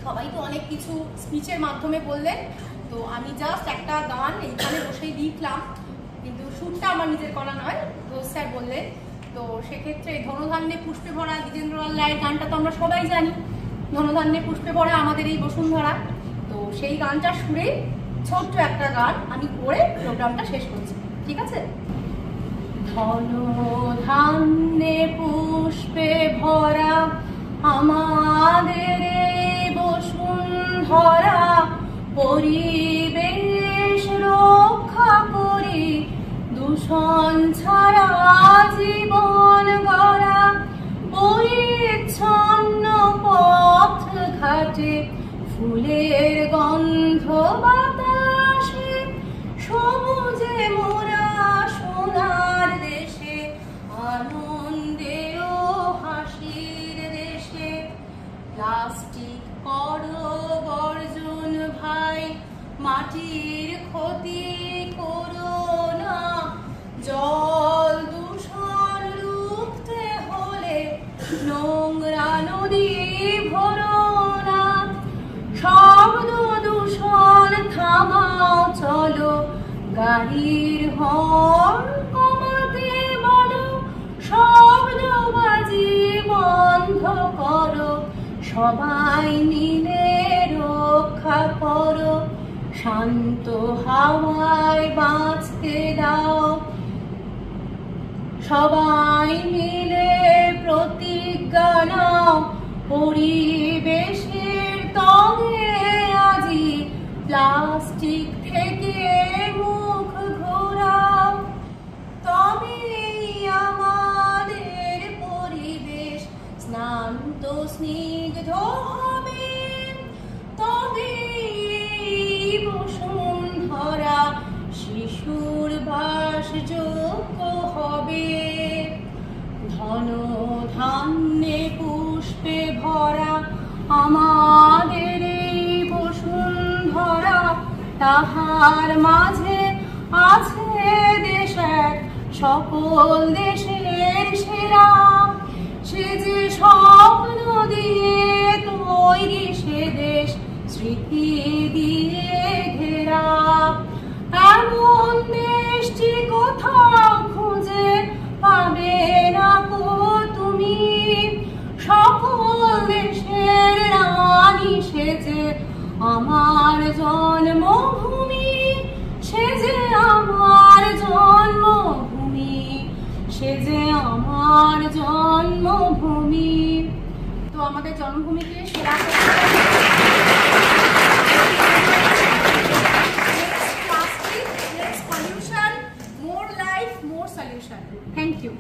সবাই তো অনেক কিছু স্পিচের মাধ্যমে বললেন, তো আমি জাস্ট একটা গান এইখানে বসেই লিখলাম, কিন্তু সুরটা আমার নিজের করা নয়, তো স্যার বললেন। তো সেক্ষেত্রে ধনধান্যে পুষ্পে ভরা দ্বিজেন্দ্রলাল রায়ের গানটা তো আমরা সবাই জানি, ধনধান্যে পুষ্পে ভরা আমাদের এই বসুন্ধরা। তো সেই গানটার সুরেই ছোট্ট একটা গান আমি করে প্রোগ্রামটা শেষ করছি, ঠিক আছে? ধনধান্যে পুষ্পে ভরা আমাদের এই বসুন্ধরা, পরিবেশ রক্ষা করি, দূষণ ছাড়া জীবন গড়া, পরিচ্ছন্ন পথ ঘাটে, ফুলের গন্ধ বাতাসে, সবুজে মোরা সোনার দেশে, আনন্দে ও হাসির দেশে। প্লাস্টিক করো বর্জন ভাই, মাটির ক্ষতি করো না, জল দূষণ রুখতে হলে নোংরা নদী ভরো না, শব্দ দূষণ থামাও চলো, গাড়ির হর্ন কমাতে বলো, শব্দবাজি বন্ধ করো, সবাই মিলে রক্ষা করো, শান্ত হাওয়ায় বাঁচতে দাও, সবাই মিলে প্রতিজ্ঞা নাও, পরিবেশের তরে আজি প্লাস্টিক থেকে মুখ ঘোরাও, তবেই আমাদের পরিবেশ স্নান্ত স্নিগ্ধ হবে, তবেই বসুন্ধরা শিশুর বাসযোগ্য হবে। ধনধান্যে পুষ্পে ভরা আমাদের এই বসুন্ধরা, তাহার মাঝে আছে দেশ এক সকল দেশের সেরা, সে যে স্বপ্ন দিয়ে তৈরি সে দেশ স্মৃতি দিয়ে ঘেরা, এমন দেশটি কোথাও খুঁজে পাবে না কো তুমি, সকল দেশের রানী সে যে আমার জন্মভূমি, সে যে আমার জন্মভূমি, সে যে আমার জন্মভূমি। তো আমাদের জন্মভূমিকে সেরা pollution, more life, more solution. Thank you.